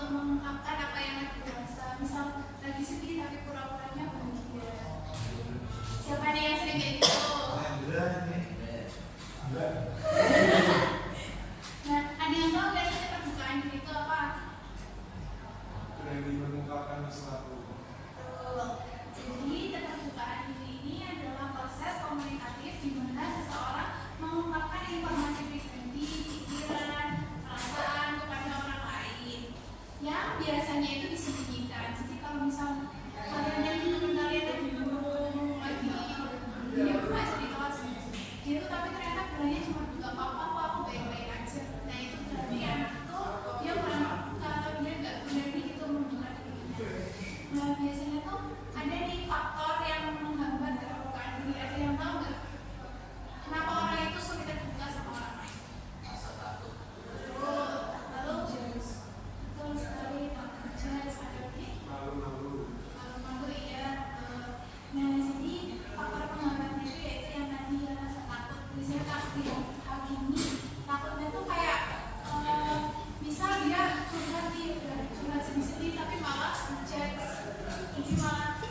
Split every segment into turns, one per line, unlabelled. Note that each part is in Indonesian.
untuk mengungkapkan apa yang lagi dirasa. Misal lagi sedih tapi pura-puranya bahagia. Siapa nih yang sering kayak gitu? Nah, ada yang tahu nggak sih keterbukaan diri itu apa?
Berani mengungkapkan sesuatu.
Jadi keterbukaan diri ini adalah proses komunikatif di mana seseorang mengungkapkan informasi pribadi, pikiran, perasaan kepada orang lain yang biasanya itu disembunyikan. Jadi kalau misal kalian yang teman kalian lagi bingung, lagi diam aja di kelas gitu, tapi ternyata bilangnya cuma nggak apa-apa kok, aku baik-baik aja. Nah itu berarti anak itu dia kurang terbuka atau dia nggak berani gitu membuka diri. Nah biasanya tuh ada nih faktor yang menghambat keterbukaan diri. Ada yang tahu nggak kenapa orang itu sulit terbuka sama orang lain? Lalu betul sekali, judge ada lagi
Malu-malu.
malu-malu ya. Nah jadi faktor penghambatnya itu yaitu yang tadi ya, rasa takut. Misalnya takut dihakimi, takutnya tuh kayak misal dia curhat sedih-sedih tapi malah ngejudge, jadi malah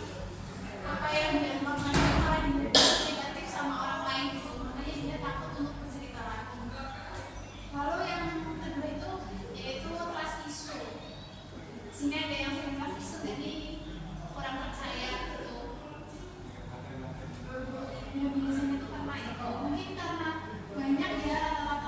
apa yang dia lakukan malah negatif sama orang lain gitu. Makanya dia takut untuk bercerita lagi. Lalu yang kedua itu yaitu trust issue. Sini ada yang sering trust issue, jadi kurang percaya gitu. Ya biasanya tuh karena itu, mungkin karena banyak ya rata-rata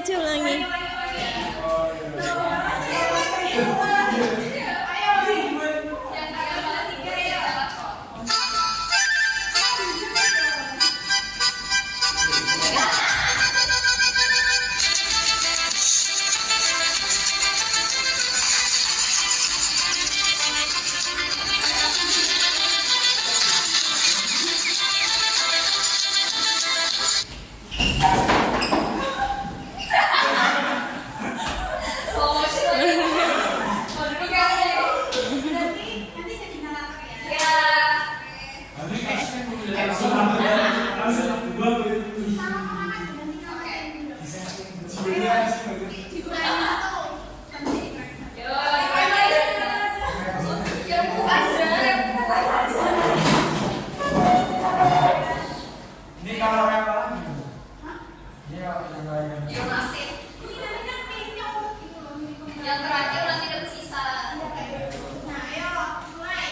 Ayo ulangi.
Ini kalau yang mana? Ini kalau yang lain.
Yang terakhir nanti dapat sisa.
Nah, ayo mulai.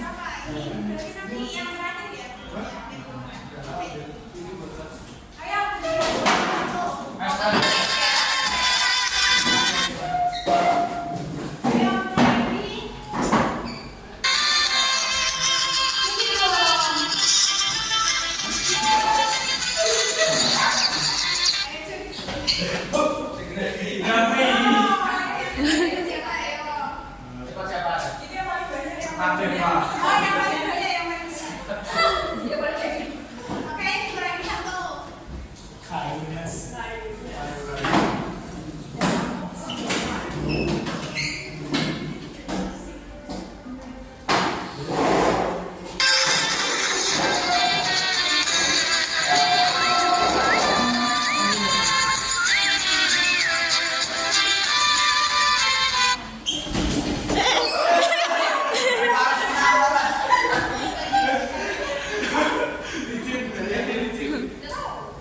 Siapa? Ini berarti nanti yang terakhir ya. Ayo, satu. Ayo, mulai. Ini dong. Siapa ayo?
Cepat siapa?
Ini yang paling banyak yang
Nanti Pak.
Oh, yang paling banyak yang main.
Dia boleh.
Oke, dikurangi satu.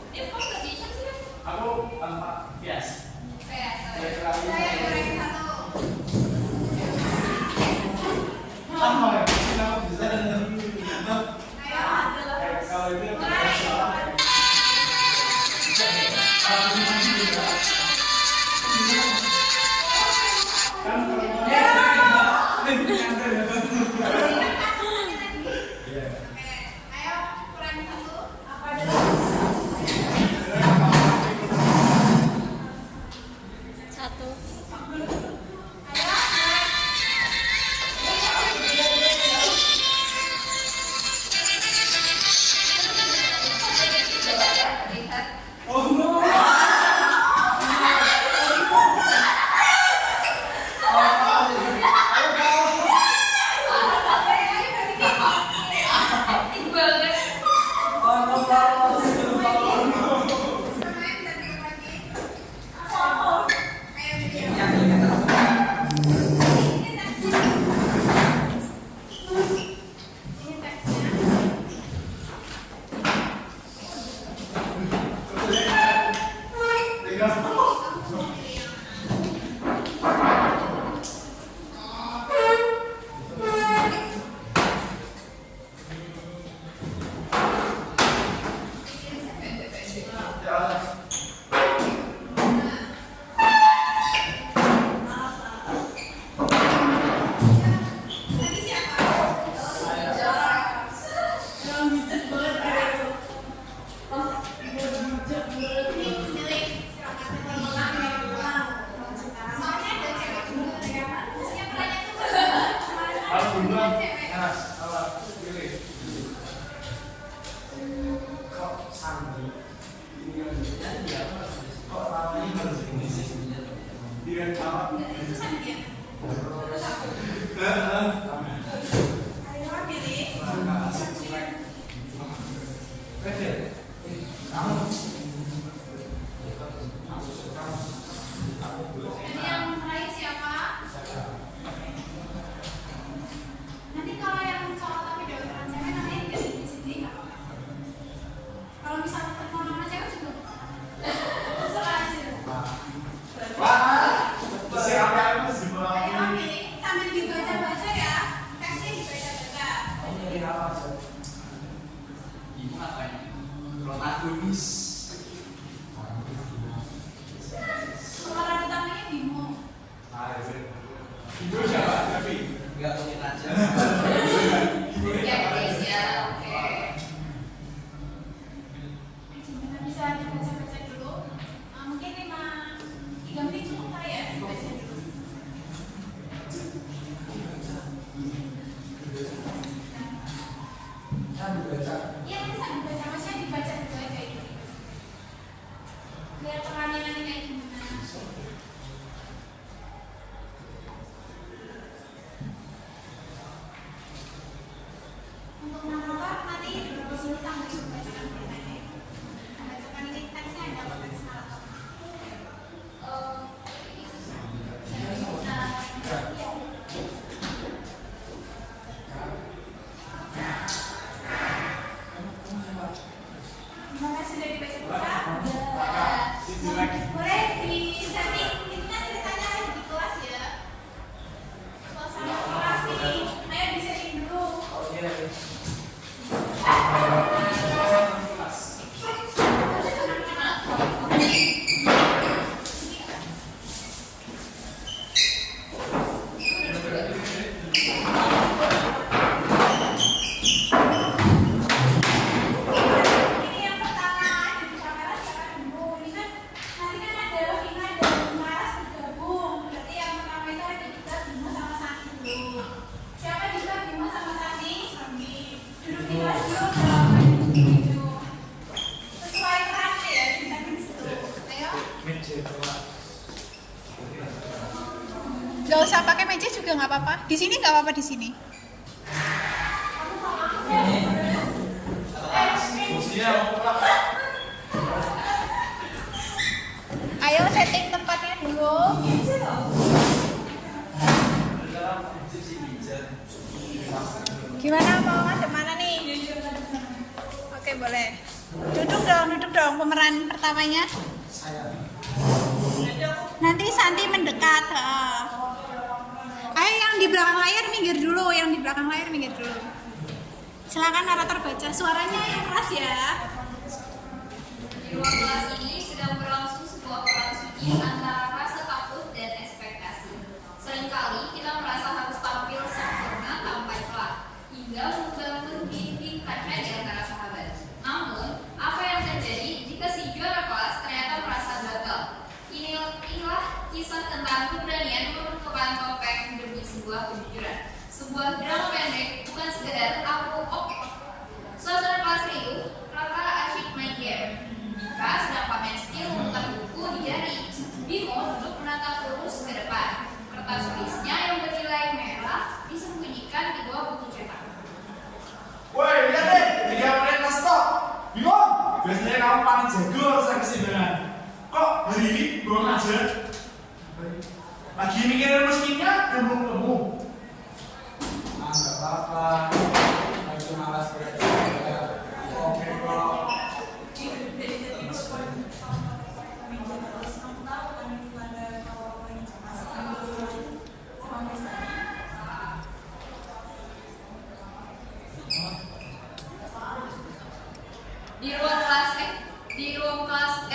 Dia competition sih kan?
Aku tanpa bias.
Kayak
Saya dikurangi satu.
Sama ya. Kita bisa.
Ayo.
Kalau ini
Mulai. Oke, ayo kurangi satu. Apa dulu?
Satu.
Ayo, mulai.
Oh no.
acting banget.
Semuanya bisa diulang lagi. Ayo, video. Ini teksnya. Tadi siapa? Ini milik silakan soalnya ada cewek juga ya kan? Siapa nanya tuh?
Kalau duluan,
Cewek.
Mas, kalau pilih. Kok Sandi? Kok namanya harus ini sih? Dia sama.
Itu Sandia. Terus aku. Ayo pilih. Nanti yang terakhir siapa? Nanti kalau yang cowok tapi udah ukuran cewek nanti di sini nggak apa-apa. Kalau misalnya ketemu nama cewek juga nggak apa-apa. Terserah aja.
Wah, siapa yang
nih kayak gimana. Untuk menonton nanti di sini sampai bacakan beritanya. Bacakan ini teksnya ada apa teks malam. Gimana sudah dibaca-baca? Boleh di-setting ini ceritanya di kelas ya. Kalau sama kelas nih, ayo di-setting dulu. Ini yang pertama di kamera sekarang dulu. Ini kan nanti kan ada Vina dan Maras bergabung. Berarti yang pertama itu ada kita Bima sama Sani dulu. Siapa juga Bima sama Sani? Sani. Duduk di kelas dulu dalam gitu. Sesuai kelasnya ya, di situ. Ayo.
Gak usah pakai meja juga nggak apa-apa. Di sini nggak apa-apa di sini. Ayo setting tempatnya dulu. Gimana mau ngadep mana nih? Oke boleh. Duduk dong pemeran pertamanya. Nanti Santi mendekat. Ayo yang di belakang layar minggir dulu, Silakan narator baca suaranya yang keras ya.
Di ruang kelas ini sedang berlangsung sebuah perang suci antara rasa takut dan ekspektasi. Seringkali kita merasa harus tampil sempurna tanpa celah, hingga membangun dinding kaca di antara sahabat. Namun, apa yang terjadi jika si juara kelas ternyata merasa gagal? Inilah kisah tentang keberanian mengenakan topeng demi sebuah kejujuran. Sebuah drama pendek, bukan sekedar aku oke. Suasana kelas riuh, Raka asyik main game. Dika sedang pamer skill memutar buku di jari. Bimo duduk menatap lurus ke depan. Kertas tulisnya yang bernilai merah disembunyikan di bawah buku cetak.
Woi, lihat deh, tiga menit stop. Bingung? Biasanya kamu paling jago urusan kesimbangan. Kok hari ini belum aja? Lagi mikirin mesinnya dan belum ketemu. Nggak apa-apa. Lagi malas bekerja. Oke kok.
Di ruang kelas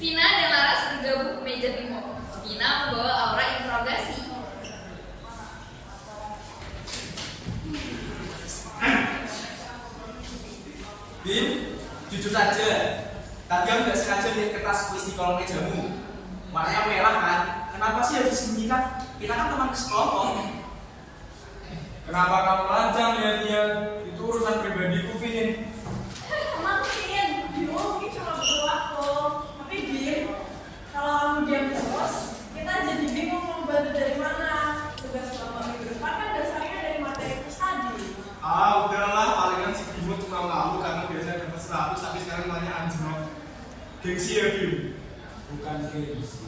Vina dan Laras bergabung ke meja Bimo. Vina membawa aura interogasi.
Bim, jujur saja. Tadi aku nggak sengaja lihat kertas tulis di kolong mejamu. Warnanya merah kan? Kenapa sih harus disembunyikan? Kita kan teman sekelompok.
Kenapa kamu lancang lihat-lihat? Itu urusan pribadiku, Vin.
Emang Vin, Bimo mungkin cuma butuh waktu. Tapi Bim, kalau kamu diam terus, kita jadi bingung mau bantu dari mana. Tugas kelompok minggu depan kan dasarnya dari materi itu tadi.
Udahlah, palingan si Bimo tuh kamu karena biasanya dapat 100 tapi sekarang nilainya anjlok. Gengsi ya, Bim?
Bukan gengsi.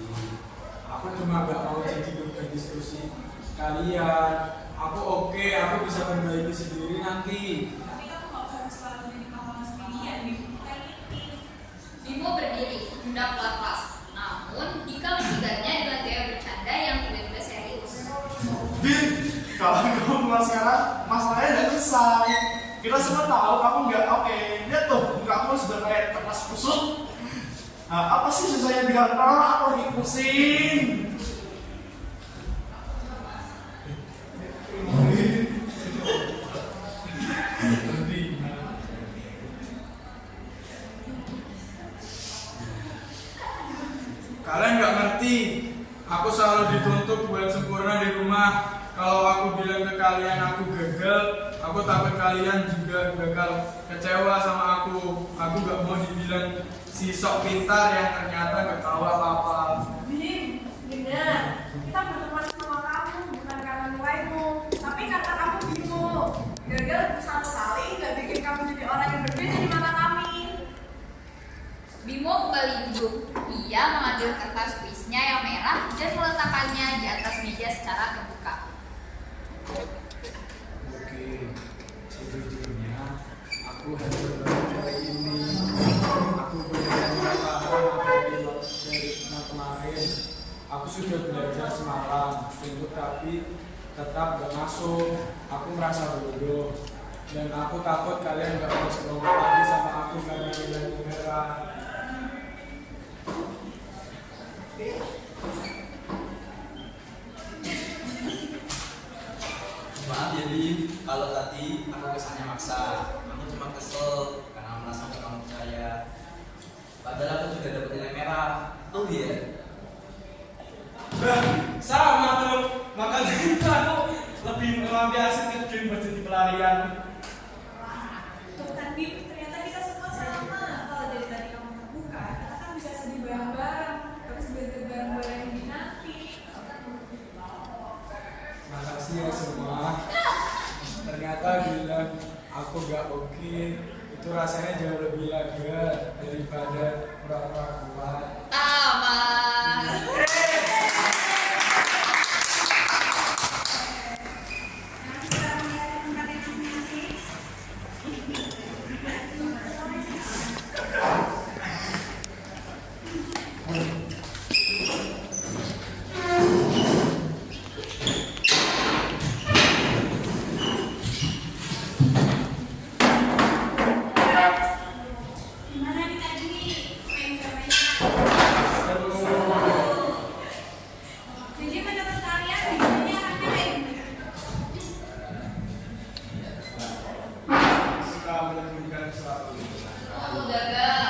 Aku cuma gak mau jadi beban diskusi kalian. Aku oke, aku bisa perbaiki sendiri nanti.
Tapi kamu nggak harus selalu jadi kamu sendirian, Bim. Kita ini.
Bimo berdiri, hendak kelas. Namun, Dika mencegatnya dengan gaya bercanda yang tiba-tiba serius.
Bim, kalau kamu mulai sekarang, masalahnya udah selesai. Kita semua tahu kamu nggak oke. Lihat tuh, muka kamu sudah kayak kertas kusut. Nah, apa sih susahnya bilang aku lagi pusing?
Kalian nggak ngerti. Aku selalu dituntut buat sempurna di rumah. Kalau aku bilang ke kalian aku gagal, Aku takut kalian juga bakal kecewa sama aku. Aku gak mau dibilang si sok pintar yang ternyata gak tahu apa-apa.
Bim, dengar. Kita berteman sama kamu bukan karena nilaimu, tapi karena kamu Bimo. Gagal satu kali nggak bikin kamu jadi orang yang berbeda di mata kami.
Bimo kembali duduk. Ia mengambil kertas kuisnya yang merah dan meletakkannya di atas meja secara terbuka.
Oke, sejujurnya aku hancur banget hari ini. Aku benar-benar paham dari kemarin. Aku sudah belajar semalam untuk tapi tetap gak masuk. Aku merasa bodoh dan aku takut kalian gak mau sekolah lagi sama aku karena nilai merah.
Maaf ya Bim, kalau tadi aku kesannya maksa. Aku cuma kesel karena merasa gak kamu percaya. Padahal aku juga dapat nilai merah. Tuh ya.
Sama tuh, makanya itu aku lebih melampiaskan ke game buat jadi pelarian.
Tuh kan Bim, ternyata kita semua sama. Kalau dari tadi kamu terbuka, kita kan bisa sedih bareng-bareng, terus belajar bareng-bareng di nanti.
Makasih ya semua. Ternyata bilang aku gak oke itu rasanya jauh lebih lega daripada pura-pura kuat.
Tamat.
Gimana nih tadi main gamenya? Jadi menurut kalian videonya arahnya kayak gimana?
Suka menunjukkan sesuatu.
Aku gagal.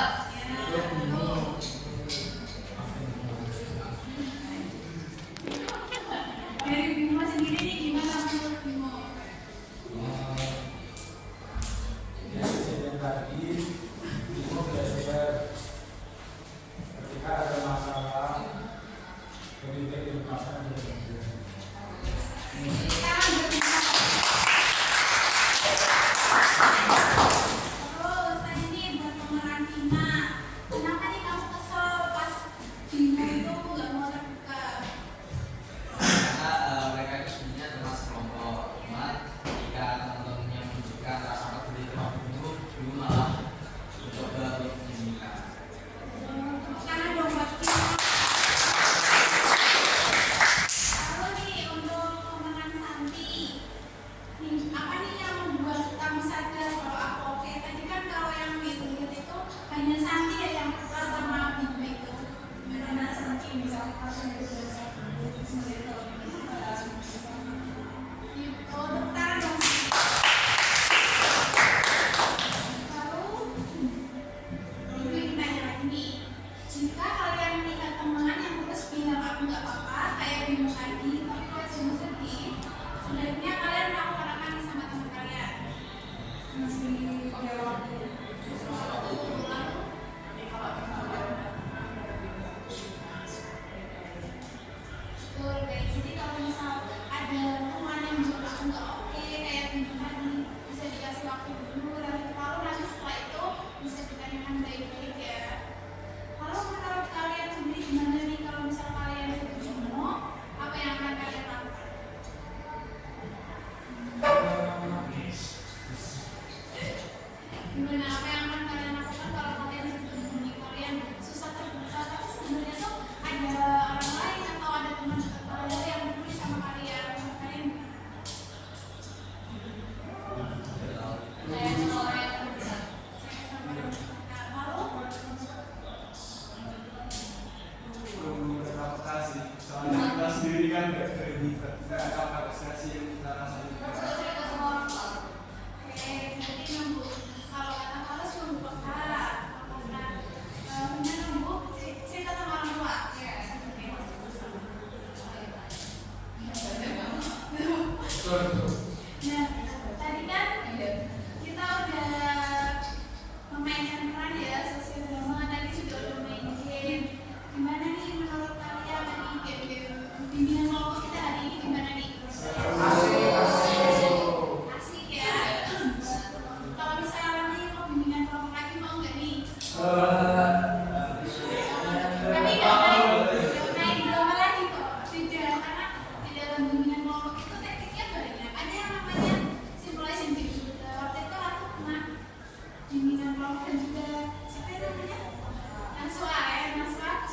Dari Bimo sendiri nih gimana menurut Bimo?
Ya, kejadian tadi Bimo belajar
Tapi nggak naik drama lagi kok. Tidak, karena di dalam bimbingan kelompok itu tekniknya banyak. Ada yang namanya simulation game. Waktu itu aku pernah bimbingan kelompok dan juga siapa itu namanya? Naswa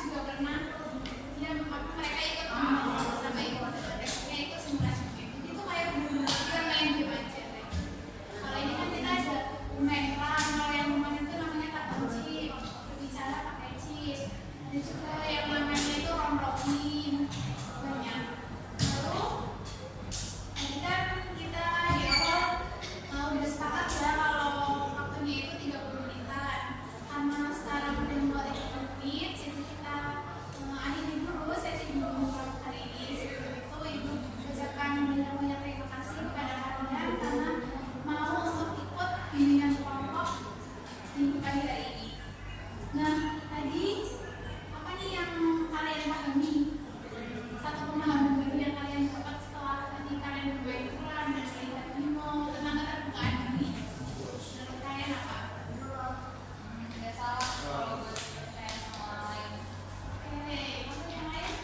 juga pernah. Ya, mereka ikut sama ikut tekniknya itu simulation game. Jadi itu kayak benar-benar main game aja. Kalau ini kan kita ada main peran, kalau yang main itu namanya kata kunci, berbicara pakai chip, dan juga yang namanya itu round robin, banyak. Lalu tadi kan kita di awal udah sepakat ya kalau waktunya itu 30 menitan. Karena sekarang udah mulai 30 menit, jadi kita akhiri dulu sesi bimbingan kelompok hari ini. Sebelum itu Ibu ucapkan banyak-banyak terima kasih kepada kalian karena mau untuk ikut bimbingan kelompok di pagi hari ini. Nah, tadi apa nih yang kalian pahami? Satu pemahaman baru yang kalian dapat setelah tadi kalian berbuat peran dan melihat demo tentang keterbukaan ini. Menurut kalian apa?
Nggak salah kalau buat percaya sama orang lain.
Oke, maksud yang lain?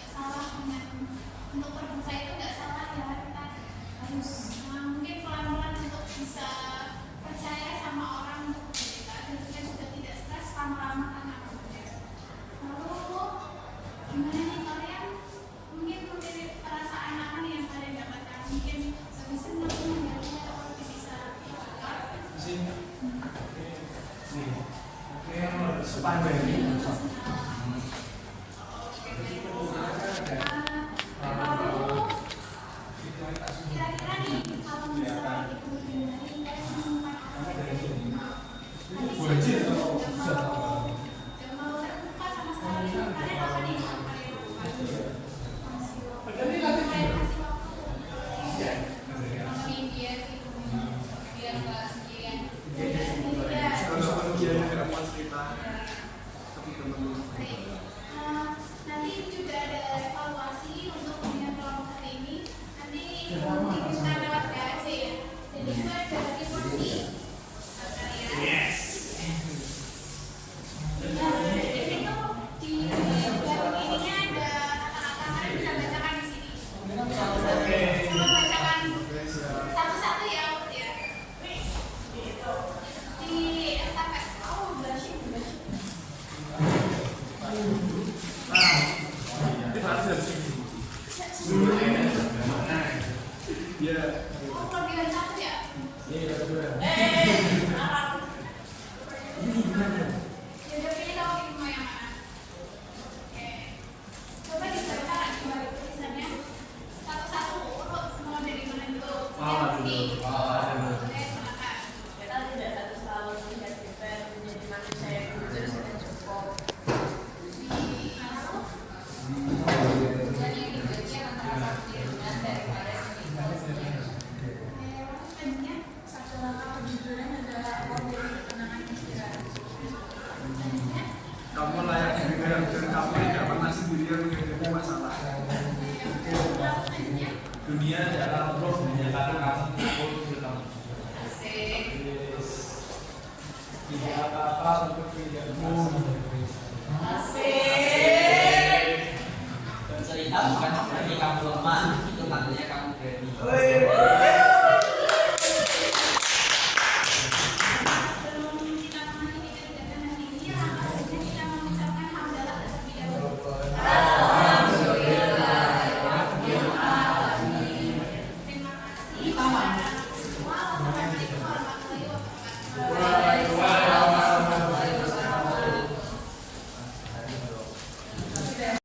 Salah untuk terbuka itu nggak salah ya, kita harus mungkin pelan-pelan untuk bisa percaya sama orang untuk kita dan kita juga tidak stres lama-lama karena berbeda. Lalu gimana nih kalian mungkin memiliki perasaan apa nih yang kalian dapatkan, mungkin lebih senang melihatnya atau lebih bisa
Sepanjang ini.
kira-kira nih kalau misalnya Ibu dengerin dari yang mau terbuka sama sekali, kalian apa nih yang kalian lakukan? Kalian kasih waktu
Nemenin dia sih, biar nggak sendirian.
sendirian. Baik. Nanti juga ada evaluasi untuk bimbingan kelompok hari ini. Nanti mungkin kita lewat PAC ya. Jadi itu ada evaluasi. Yes. Nah, jadi itu di belakang ininya ada kata-kata, kalian bisa bacakan di sini. Coba bacakan satu-satu ya, ya. Di estafet. Oh, kelebihan satu ya? Ya udah pilih tahu ini mau yang mana? Oke. Coba dibacakan kembali tulisannya. Satu-satu urut mau dari mana dulu? Oke, silakan.
Kita tidak harus selalu melihat kita menjadi manusia yang khusus dan cukup.
Dan yang dibagi antara satu dirinya daripada individu sendiri.
Satu langkah kejujuran adalah awal dari ketenangan pikiran. Selanjutnya,
Kamu layak dengar dan kamu tidak pernah sendirian menghadapi masalah.
selanjutnya,
Dunia adalah roh menyatakan kamu pukul bertemu.
Asik.
Tidak apa-apa untuk dirimu.
Dan cerita bukan berarti kamu lemah, itu tandanya kamu berani.